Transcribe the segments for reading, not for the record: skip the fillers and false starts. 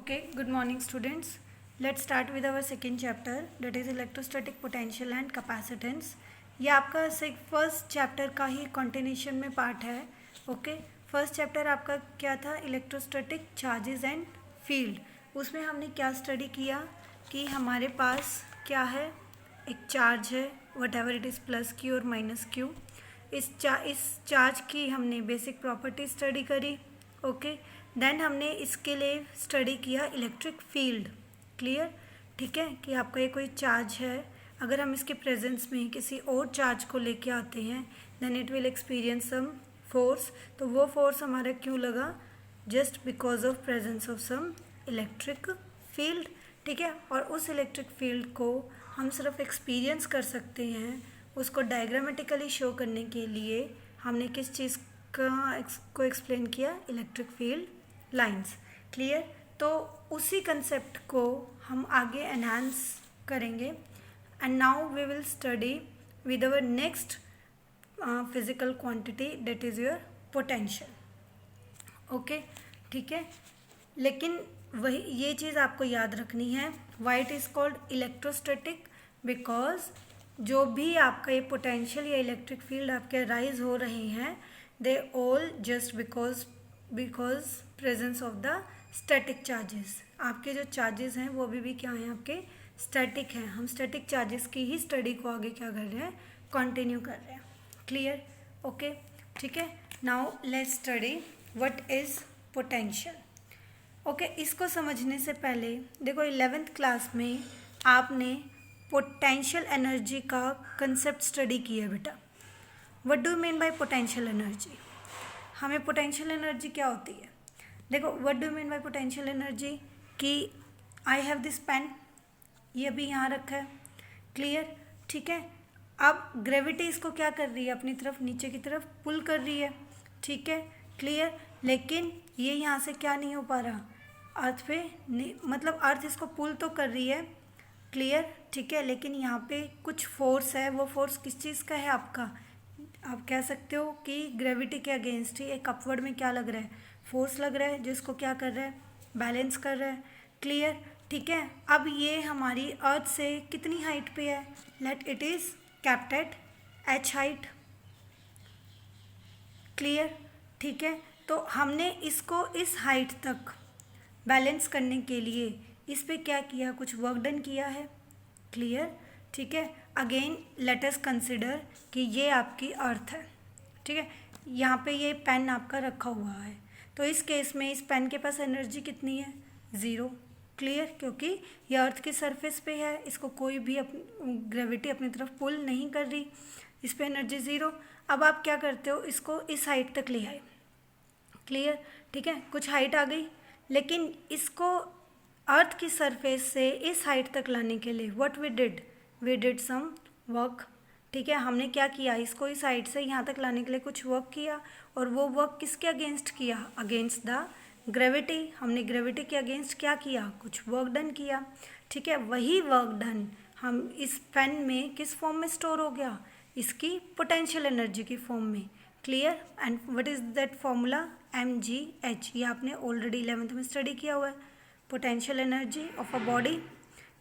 Okay, good morning students. Let's start with our second chapter, that is electrostatic potential and capacitance. ये आपका first chapter का ही continuation में part है. Okay, first chapter आपका क्या था? Electrostatic charges and field. उसमें हमने क्या स्टडी किया कि हमारे पास क्या है, एक चार्ज है, what ever it is, plus Q और माइनस क्यू. इस चार्ज की हमने बेसिक प्रॉपर्टी स्टडी करी. ओके, देन हमने इसके लिए स्टडी किया इलेक्ट्रिक फील्ड. क्लियर? ठीक है, कि आपका ये कोई चार्ज है, अगर हम इसके प्रेजेंस में किसी और चार्ज को लेके आते हैं then it will experience some force. तो वो फोर्स हमारा क्यों लगा? Just because of presence of some electric field. ठीक है, और उस इलेक्ट्रिक फील्ड को हम सिर्फ एक्सपीरियंस कर सकते हैं. उसको डायग्रामेटिकली शो करने के लिए हमने किस चीज़ को एक्सप्लेन किया? Electric field lines. क्लियर? तो उसी कंसेप्ट को हम आगे एनहांस करेंगे. And now we will study with our next physical quantity, that is your potential. Okay, ठीक है, लेकिन वही ये चीज़ आपको याद रखनी है. Why it is called electrostatic? Because जो भी आपका ये पोटेंशियल या इलेक्ट्रिक फील्ड आपके राइज हो रहे हैं, they all just because presence of the static charges. आपके जो चार्जेस हैं वो अभी भी क्या हैं? आपके स्टैटिक हैं. हम स्टैटिक चार्जेस की ही स्टडी को आगे क्या कर रहे हैं? कंटिन्यू कर रहे हैं. क्लियर? ओके, ठीक है. Now let's study what is potential. Okay, इसको समझने से पहले देखो 11th क्लास में आपने पोटेंशियल एनर्जी का कंसेप्ट स्टडी किया बेटा. What do you mean by potential energy? हमें पोटेंशियल एनर्जी क्या होती है? देखो, what do you mean by potential energy कि आई हैव दिस पेन, ये भी यहाँ रखा है. क्लियर? ठीक है. अब ग्रेविटी इसको क्या कर रही है? अपनी तरफ, नीचे की तरफ पुल कर रही है. ठीक है, क्लियर. लेकिन ये यहाँ से क्या नहीं हो पा रहा? अर्थ पे मतलब अर्थ इसको पुल तो कर रही है. क्लियर? ठीक है, लेकिन यहाँ पे कुछ फोर्स है. वो फोर्स किस चीज़ का है? आपका, आप कह सकते हो कि ग्रेविटी के अगेंस्ट ही एक अपवर्ड में क्या लग रहा है? फोर्स लग रहा है, जिसको क्या कर रहा है? बैलेंस कर रहा है. क्लियर? ठीक है. अब ये हमारी अर्थ से कितनी हाइट पे है? Let it is kept eight h height. Clear? ठीक है. तो हमने इसको इस हाइट तक बैलेंस करने के लिए इस पे क्या किया? कुछ वर्क डन किया है. क्लियर? ठीक है. अगेन लेट अस कंसिडर कि ये आपकी अर्थ है. ठीक है, यहाँ पे ये पेन आपका रखा हुआ है. तो इस केस में इस पेन के पास एनर्जी कितनी है? 0. क्लियर? क्योंकि ये अर्थ की सरफेस पे है, इसको कोई भी ग्रेविटी अपनी तरफ पुल नहीं कर रही. इस पे एनर्जी 0. अब आप क्या करते हो? इसको इस हाइट तक ले आए. क्लियर? ठीक है, कुछ हाइट आ गई, लेकिन इसको अर्थ की सरफेस से इस हाइट तक लाने के लिए what we did some work. ठीक है, हमने क्या किया? इसको इस साइड से यहाँ तक लाने के लिए कुछ वर्क किया. और वो वर्क किसके अगेंस्ट किया? Against the gravity. हमने ग्रेविटी के अगेंस्ट क्या किया? कुछ वर्क डन किया. ठीक है, वही वर्क डन हम इस पेन में किस फॉर्म में स्टोर हो गया? इसकी पोटेंशियल एनर्जी की फॉर्म में. Clear? And what is that formula? mgh. ये आपने ऑलरेडी 11th में स्टडी किया हुआ है. Potential energy of a body.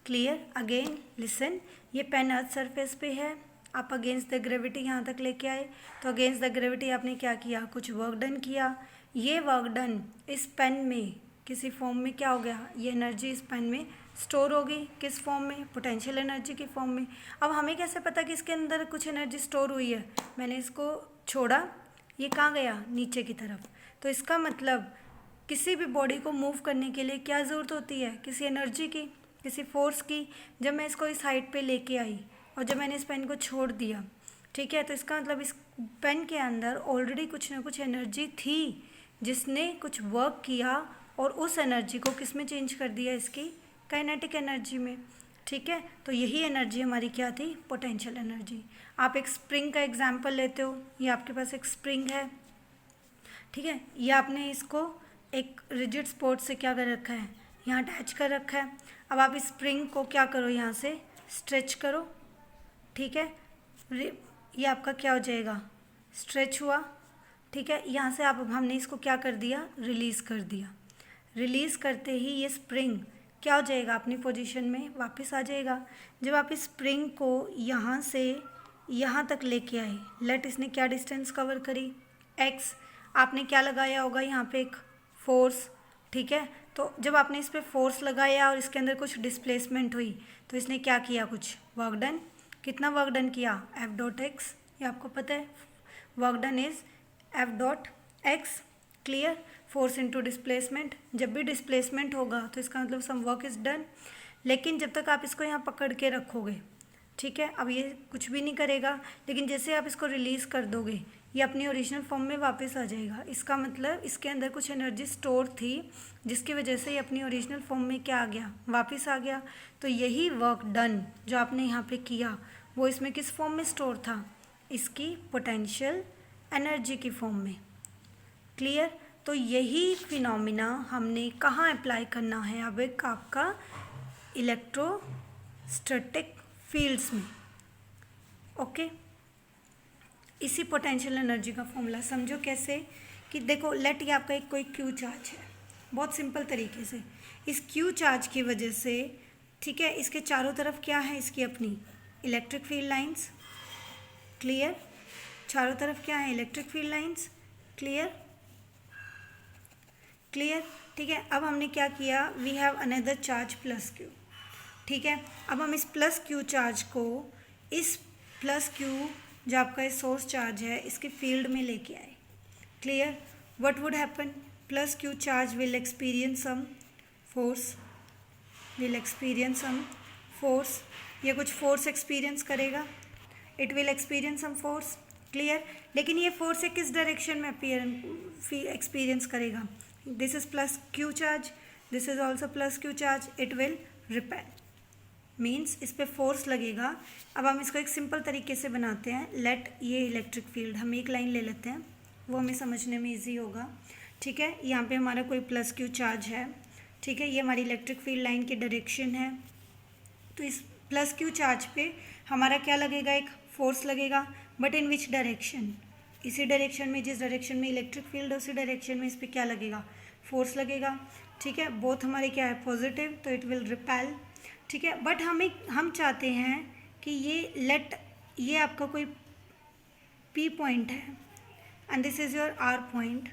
Clear? Again listen, ये पेन अर्थ सरफेस पे है, आप अगेंस्ट द ग्रेविटी यहाँ तक लेके आए. तो अगेंस्ट द ग्रेविटी आपने क्या किया? कुछ वर्क डन किया. ये वर्क डन इस पेन में किसी फॉर्म में क्या हो गया? ये एनर्जी इस पेन में स्टोर हो गई. किस फॉर्म में? पोटेंशियल एनर्जी की फॉर्म में. अब हमें कैसे पता कि इसके अंदर कुछ एनर्जी स्टोर हुई है? मैंने इसको छोड़ा, ये कहाँ गया? नीचे की तरफ. तो इसका मतलब किसी भी बॉडी को मूव करने के लिए क्या ज़रूरत होती है? किसी एनर्जी की, किसी फोर्स की. जब मैं इसको इस हाइट पे लेके आई और जब मैंने इस पेन को छोड़ दिया, ठीक है, तो इसका मतलब इस पेन के अंदर ऑलरेडी कुछ ना कुछ एनर्जी थी जिसने कुछ वर्क किया और उस एनर्जी को किस में चेंज कर दिया? इसकी काइनेटिक एनर्जी में. ठीक है, तो यही एनर्जी हमारी क्या थी? Potential energy. आप एक स्प्रिंग का एग्जाम्पल लेते हो, ये आपके पास एक स्प्रिंग है. ठीक है, ये आपने इसको एक रिजिड स्पोर्ट से क्या कर रखा है? यहाँ अटैच कर रखा है. अब आप इस स्प्रिंग को क्या करो? यहाँ से स्ट्रेच करो. ठीक है, ये आपका क्या हो जाएगा? स्ट्रेच हुआ. ठीक है, यहाँ से आप हमने इसको क्या कर दिया? रिलीज़ कर दिया. रिलीज़ करते ही ये स्प्रिंग क्या हो जाएगा, अपनी पोजीशन में वापस आ जाएगा। जब आप इस स्प्रिंग को यहाँ से यहाँ तक लेके आए, लेट इसने क्या डिस्टेंस कवर करी, x, आपने क्या लगाया होगा यहाँ पे, एक फोर्स, ठीक है। तो जब आपने इस पर फोर्स लगाया और इसके अंदर कुछ डिस्प्लेसमेंट हुई तो इसने क्या किया, कुछ वर्क डन। कितना वर्क डन किया, एफ डॉट एक्स, ये आपको पता है work done is F dot x. Clear, force into displacement, जब भी डिस्प्लेसमेंट होगा तो इसका मतलब सम वर्क इज डन। लेकिन जब तक आप इसको यहाँ पकड़ के रखोगे, ठीक है, अब ये कुछ भी नहीं करेगा, लेकिन जैसे आप इसको रिलीज़ कर दोगे ये अपनी ओरिजिनल फॉर्म में वापस आ जाएगा। इसका मतलब इसके अंदर कुछ एनर्जी स्टोर थी जिसकी वजह से ये अपनी ओरिजिनल फॉर्म में क्या आ गया, वापस आ गया। तो यही वर्क डन जो आपने यहाँ पे किया वो इसमें किस फॉर्म में स्टोर था, इसकी पोटेंशियल एनर्जी की फॉर्म में। क्लियर, तो यही फिनोमिना हमने कहाँ अप्लाई करना है, अब एक आपका इलेक्ट्रोस्टैटिक फील्ड्स में। ओके, इसी पोटेंशियल एनर्जी का फॉर्मूला समझो कैसे, कि देखो लेट ये आपका एक कोई क्यू चार्ज है, बहुत सिंपल तरीके से इस क्यू चार्ज की वजह से, ठीक है, इसके चारों तरफ क्या है, इसकी अपनी इलेक्ट्रिक फील्ड लाइंस। क्लियर, चारों तरफ क्या है, electric field lines. Clear, clear, ठीक है। अब हमने क्या किया, we have another charge plus Q, ठीक है। अब हम इस प्लस क्यू चार्ज को, इस प्लस क्यू जो आपका सोर्स चार्ज है, इसके फील्ड में लेके आए। Clear, what would happen, plus Q charge will experience some force, will experience some force, ये कुछ फोर्स एक्सपीरियंस करेगा, it will experience some force. Clear, लेकिन ये फोर्स किस डायरेक्शन में एक्सपीरियंस करेगा, this is plus Q charge, this is also plus Q charge, it will repel, means इस पर फोर्स लगेगा। अब हम इसको एक सिंपल तरीके से बनाते हैं, लेट ये इलेक्ट्रिक फील्ड, हम एक लाइन ले लेते हैं, वो हमें समझने में इजी होगा। ठीक है, यहाँ पे हमारा कोई प्लस क्यू चार्ज है, ठीक है, ये हमारी इलेक्ट्रिक फील्ड लाइन की डायरेक्शन है। तो इस प्लस क्यू चार्ज पे हमारा क्या लगेगा, एक फोर्स लगेगा, बट इन विच डायरेक्शन, इसी डायरेक्शन में, जिस डायरेक्शन में इलेक्ट्रिक फील्ड है उसी डायरेक्शन में इस पर क्या लगेगा, फोर्स लगेगा। ठीक है, बोथ हमारे क्या है, पॉजिटिव, तो इट विल रिपेल। ठीक है, बट हम चाहते हैं कि ये आपका कोई P पॉइंट है and this is your R point,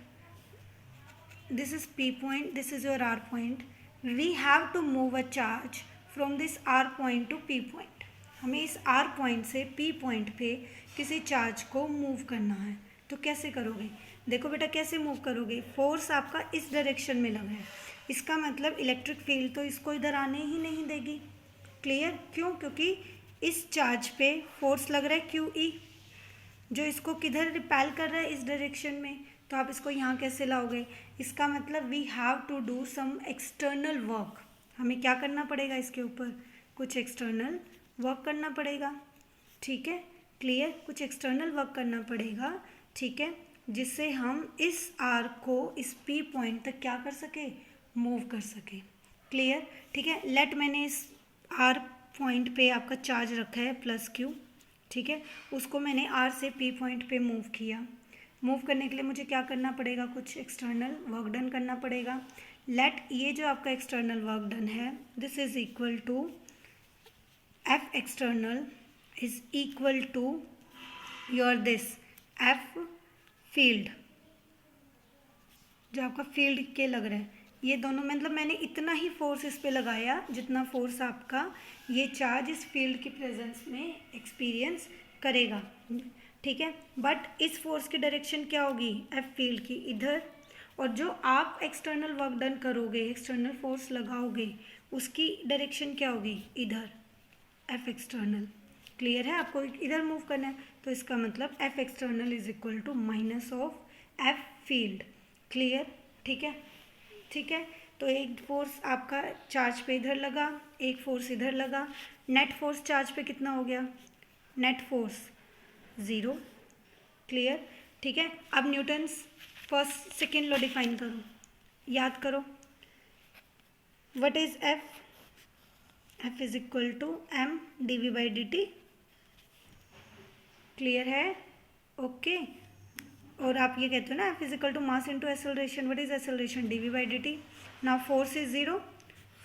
this is P point, this is your R point, we have to move a charge from this R point to P point. हमें इस R पॉइंट से P point पे किसी charge को move करना है, तो कैसे करोगे, देखो बेटा कैसे मूव करोगे, फोर्स आपका इस डायरेक्शन में लगा है, इसका मतलब इलेक्ट्रिक फील्ड तो इसको इधर आने ही नहीं देगी। क्लियर, क्यों, क्योंकि इस चार्ज पे फोर्स लग रहा है QE, जो इसको किधर रिपेल कर रहा है, इस डायरेक्शन में, तो आप इसको यहाँ कैसे लाओगे, इसका मतलब we have to do some external work, हमें क्या करना पड़ेगा, इसके ऊपर कुछ एक्सटर्नल वर्क करना पड़ेगा। ठीक है, क्लियर, कुछ एक्सटर्नल वर्क करना पड़ेगा, ठीक है, जिससे हम इस R को इस P पॉइंट तक क्या कर सके, मूव कर सके। क्लियर, ठीक है, लेट मैंने इस R पॉइंट पे आपका चार्ज रखा है प्लस Q, ठीक है, उसको मैंने R से P पॉइंट पे मूव किया। मूव करने के लिए मुझे क्या करना पड़ेगा, कुछ एक्सटर्नल वर्क डन करना पड़ेगा। लेट ये जो आपका एक्सटर्नल वर्क डन है, this is equal to F external is equal to your this F field, जो आपका फील्ड के लग रहा है, ये दोनों, मतलब मैंने इतना ही फोर्स इस पे लगाया जितना फोर्स आपका ये चार्ज इस फील्ड की प्रेजेंस में एक्सपीरियंस करेगा। ठीक है, बट इस फोर्स की डायरेक्शन क्या होगी, एफ फील्ड की इधर, और जो आप एक्सटर्नल वर्क डन करोगे, एक्सटर्नल फोर्स लगाओगे, उसकी डायरेक्शन क्या होगी, इधर, एफ एक्सटर्नल। क्लियर है, आपको इधर मूव करना है, तो इसका मतलब F external is equal to minus of F field. Clear, ठीक है, ठीक है, तो एक फोर्स आपका चार्ज पे इधर लगा, एक फोर्स इधर लगा, नेट फोर्स चार्ज पे कितना हो गया, नेट फोर्स 0। क्लियर, ठीक है, अब Newton's first second law define करो, याद करो, what is F, F is equal to M dv/dt। Clear है, ओके, और आप ये कहते हो ना F is equal to mass into acceleration, what is acceleration, dv/dt। Now force is zero,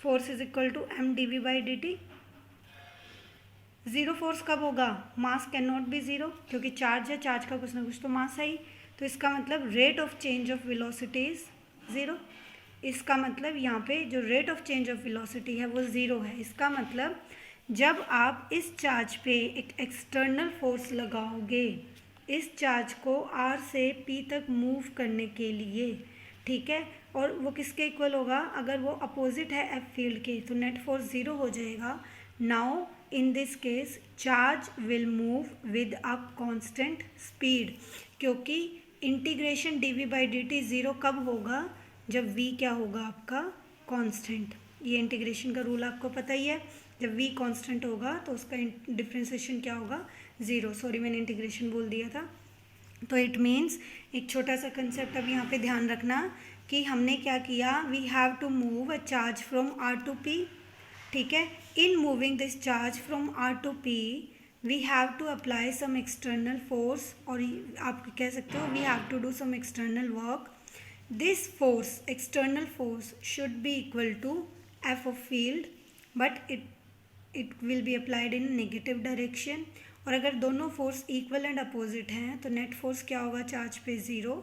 force is equal to M D we by D T. Zero force कब होगा? Mass can not be zero, क्योंकि charge है, charge का कुछ ना कुछ तो मास है ही। तो इसका मतलब rate of change of velocity is zero. इसका मतलब यहाँ पे जो rate of change of velocity है वो ज़ीरो है। इसका मतलब जब आप इस चार्ज पे एक एक्सटर्नल फोर्स लगाओगे इस चार्ज को आर से पी तक मूव करने के लिए, ठीक है, और वो किसके इक्वल होगा? अगर वो अपोजिट है एफ फील्ड के, तो नेट फोर्स ज़ीरो हो जाएगा। Now in this case charge will move with a constant speed, क्योंकि integration d we by D T zero कब होगा? जब v क्या होगा आपका? कांस्टेंट। ये इंटीग्रेशन का रूल आपको पता ही है, जब v कांस्टेंट होगा तो उसका डिफ्रेंसिएशन क्या होगा? ज़ीरो। सॉरी मैंने इंटीग्रेशन बोल दिया था। तो इट मीन्स एक छोटा सा कंसेप्ट अब यहाँ पे ध्यान रखना कि हमने क्या किया, we have to move a charge from R to P, ठीक है। In moving this charge from R to P we have to apply some external force, और आप कह सकते हो we have to do some external work. This force, external force should be equal to f of field, but it will be applied in negative direction। और अगर दोनों force equal and opposite हैं तो नेट फोर्स क्या होगा charge पे? Zero.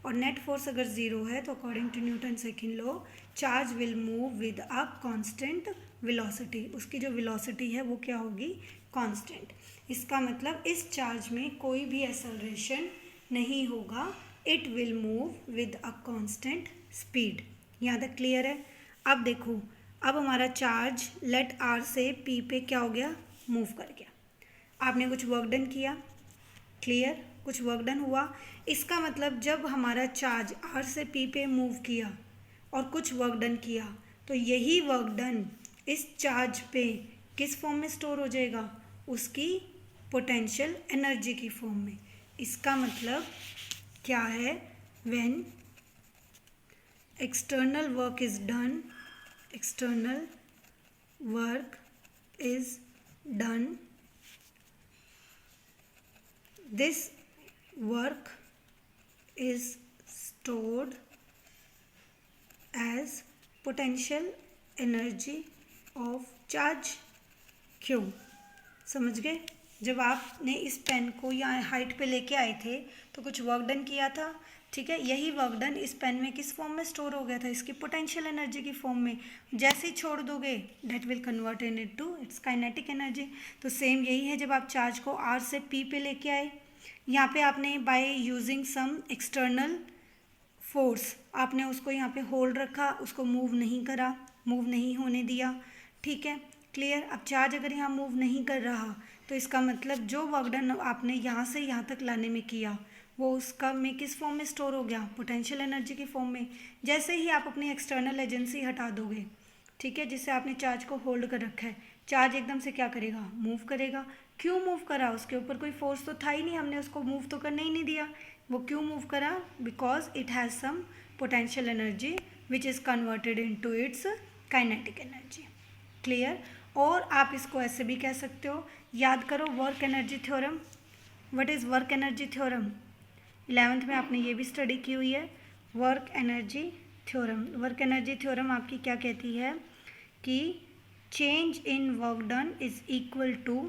और net force अगर ज़ीरो है तो according to Newton second law charge will move with a constant velocity. उसकी जो वेलोसिटी है वो क्या होगी? कांस्टेंट। इसका मतलब इस चार्ज में कोई भी एक्सेलरेशन नहीं होगा, it will move with a constant speed. यहाँ तक क्लियर है? अब देखो, अब हमारा चार्ज लेट आर से पी पे क्या हो गया? मूव कर गया। आपने कुछ वर्क डन किया, क्लियर, कुछ वर्क डन हुआ। इसका मतलब जब हमारा चार्ज आर से पी पे मूव किया और कुछ वर्क डन किया तो यही वर्क डन इस चार्ज पे किस फॉर्म में स्टोर हो जाएगा? उसकी पोटेंशियल एनर्जी की फॉर्म में। इसका मतलब क्या है? When external work is done, external work is done, this work is stored as potential energy of charge q। समझ गए? जब आपने इस पेन को यहाँ हाइट पे लेके आए थे तो कुछ वर्क डन किया था, ठीक है। यही वर्क डन इस पेन में किस फॉर्म में स्टोर हो गया था? इसकी पोटेंशियल एनर्जी की फॉर्म में। जैसे ही छोड़ दोगे that will convert in it to its kinetic energy. तो सेम यही है, जब आप चार्ज को आर से पी पे लेके आए, यहाँ पे आपने by using some external force आपने उसको यहाँ पे होल्ड रखा, उसको मूव नहीं करा, मूव नहीं होने दिया, ठीक है, क्लियर। अब चार्ज अगर यहाँ मूव नहीं कर रहा तो इसका मतलब जो वर्क डन आपने यहाँ से यहाँ तक लाने में किया वो उसका में किस फॉर्म में स्टोर हो गया? पोटेंशियल एनर्जी की फॉर्म में। जैसे ही आप अपनी एक्सटर्नल एजेंसी हटा दोगे, ठीक है, जिससे आपने चार्ज को होल्ड कर रखा है, चार्ज एकदम से क्या करेगा? मूव करेगा। क्यों मूव करा? उसके ऊपर कोई फोर्स तो था ही नहीं, हमने उसको मूव तो करने ही नहीं दिया। वो क्यों मूव करा? Because it has some potential energy which is converted into its kinetic energy. Clear? और आप इसको ऐसे भी कह सकते हो, याद करो work energy theorem. What is work energy theorem? 11th में आपने ये भी स्टडी की हुई है, work energy theorem. Work energy theorem आपकी क्या कहती है कि change in work done is equal to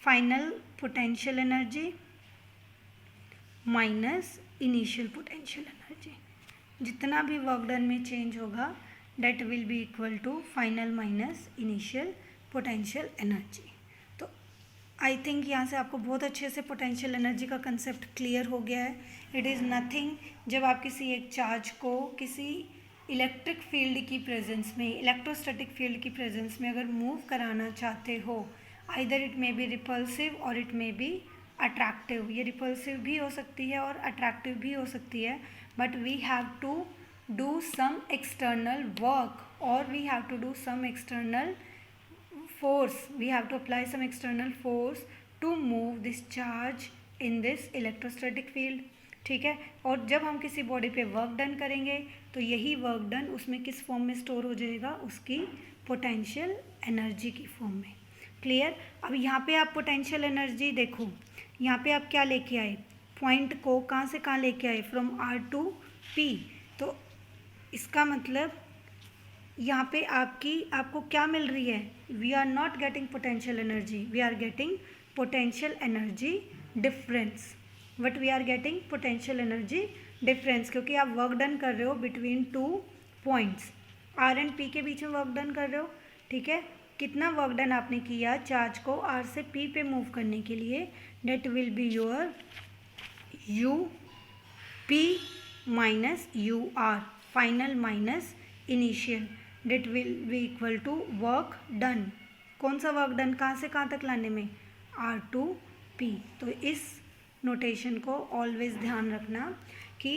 final potential energy minus initial potential energy. जितना भी वर्क डन में चेंज होगा that will be equal to final minus initial potential energy. तो आई थिंक यहाँ से आपको बहुत अच्छे से पोटेंशियल एनर्जी का कंसेप्ट क्लियर हो गया है। इट इज़ नथिंग, जब आप किसी एक चार्ज को किसी इलेक्ट्रिक फील्ड की प्रेजेंस में, इलेक्ट्रोस्टैटिक फील्ड की प्रेजेंस में अगर मूव कराना चाहते हो, either it may be repulsive और इट मे बी अट्रैक्टिव। ये रिपल्सिव भी हो सकती है और अट्रैक्टिव भी हो सकती है, but we have to do some external work और we have to do some external force, we have to apply some external force to move this charge in this electrostatic field, ठीक है। और जब हम किसी बॉडी पे work done करेंगे तो यही वर्क डन उसमें किस फॉर्म में स्टोर हो जाएगा? उसकी पोटेंशियल एनर्जी की फॉर्म में। क्लियर? अब यहाँ पे आप पोटेंशियल एनर्जी देखो, यहाँ पे आप क्या लेके आए? पॉइंट को कहाँ से कहाँ लेके आए? From R to P. तो इसका मतलब यहाँ पे आपको क्या मिल रही है, we are not getting potential energy, we are getting potential energy difference. But we are getting potential energy difference, क्योंकि आप वर्क डन कर रहे हो between 2 points, R and P के बीच में वर्क डन कर रहे हो, ठीक है। कितना वर्क डन आपने किया चार्ज को आर से पी पे मूव करने के लिए, that will be your U P minus U R, final minus initial, that will be equal to work done. कौन सा वर्क डन, कहाँ से कहाँ तक लाने में, आर टू पी। तो इस नोटेशन को ऑलवेज ध्यान रखना कि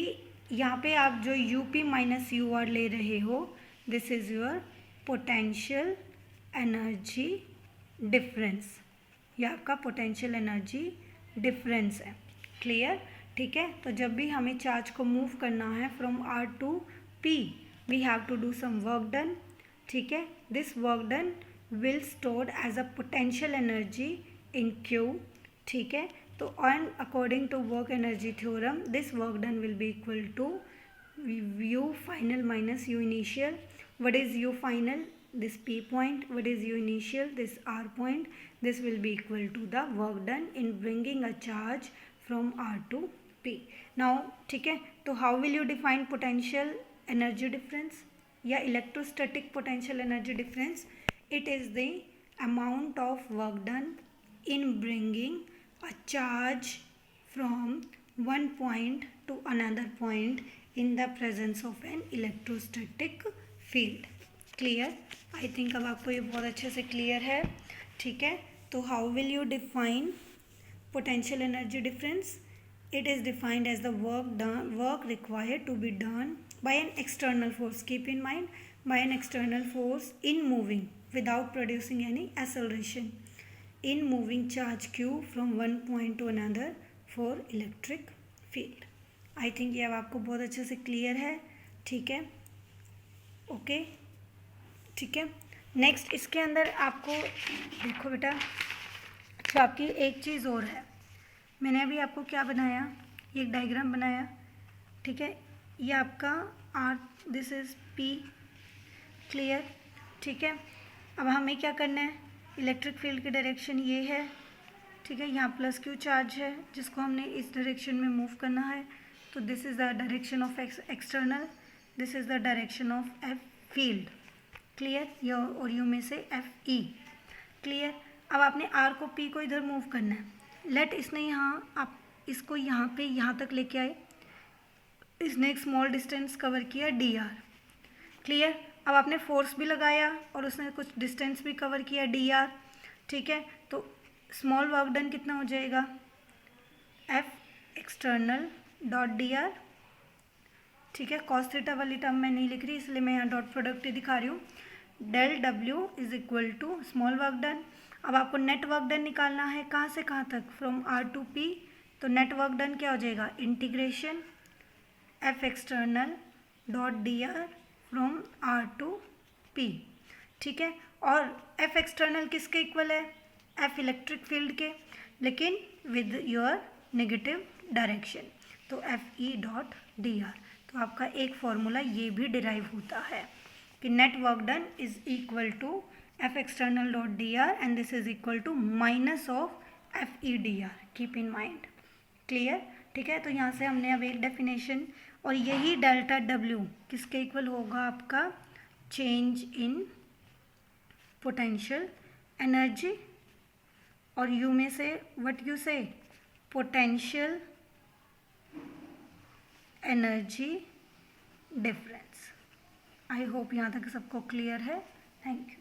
यहाँ पे आप जो U P minus U R ले रहे हो, this is your potential energy difference, यह आपका पोटेंशियल एनर्जी डिफरेंस है। क्लियर, ठीक है। तो जब भी हमें चार्ज को मूव करना है from R to P, we have to do some work done, ठीक है। This work done will stored as a potential energy in Q, ठीक है। तो and according to work energy theorem, this work done will be equal to U final minus U initial. What is U final, this P point, what is U initial, this R point, this will be equal to the work done in bringing a charge from R to P. Now ठीक है, तो how will you define potential energy difference या electrostatic potential energy difference? It is the amount of work done in bringing a charge from one point to another point in the presence of an electrostatic field. Clear, I think अब आपको ये बहुत अच्छे से clear है, ठीक है। तो how will you define potential energy difference? It is defined as the work required to be done by an external force, keep in mind, by an external force in moving without producing any acceleration, in moving charge Q from one point to another for electric field. I think ये अब आपको बहुत अच्छे से clear है, ठीक है, okay, ठीक है। नेक्स्ट इसके अंदर आपको देखो बेटा, तो आपकी एक चीज़ और है, मैंने अभी आपको क्या बनाया, ये एक डायग्राम बनाया, ठीक है। ये आपका R, this is P, clear, ठीक है। अब हमें क्या करना है, इलेक्ट्रिक फील्ड की डायरेक्शन ये है, ठीक है। यहाँ प्लस क्यू चार्ज है जिसको हमने इस डायरेक्शन में मूव करना है, तो this is the direction of external, this is the direction of F field, clear, या और यू में से एफ ई, क्लियर। अब आपने आर को पी को इधर मूव करना है, लेट इसने यहाँ, आप इसको यहाँ पे यहाँ तक लेके आए, इसने एक स्मॉल डिस्टेंस कवर किया डी आर, क्लियर। अब आपने फोर्स भी लगाया और उसने कुछ डिस्टेंस भी कवर किया डी आर, ठीक है। तो स्मॉल वर्क डन कितना हो जाएगा, F external dot D are, ठीक है। कॉस थीटा वाली टर्म मैं नहीं लिख रही इसलिए मैं यहाँ डॉट प्रोडक्ट ही दिखा रही हूँ, del W is equal to small work done. अब आपको नेट वर्क डन निकालना है, कहाँ से कहाँ तक, फ्रॉम आर टू पी, तो नेट वर्क डन क्या हो जाएगा, integration F external dot D R from R to P, ठीक है। और एफ एक्सटर्नल किसके इक्वल है, एफ इलेक्ट्रिक फील्ड के, लेकिन विद योर नेगेटिव डायरेक्शन, तो F E dot D R. तो आपका एक फॉर्मूला ये भी डिराइव होता है कि net work done is equal to F external dot D R and this is equal to minus of F E D R, keep in mind, clear, ठीक है। तो यहाँ से हमने अब एक डेफिनेशन, और यही डेल्टा डब्ल्यू किसके इक्वल होगा, आपका चेंज इन पोटेंशियल एनर्जी, और यू में से व्हाट यू से, potential energy difference. I hope यहाँ तक सबको क्लियर है, थैंक यू।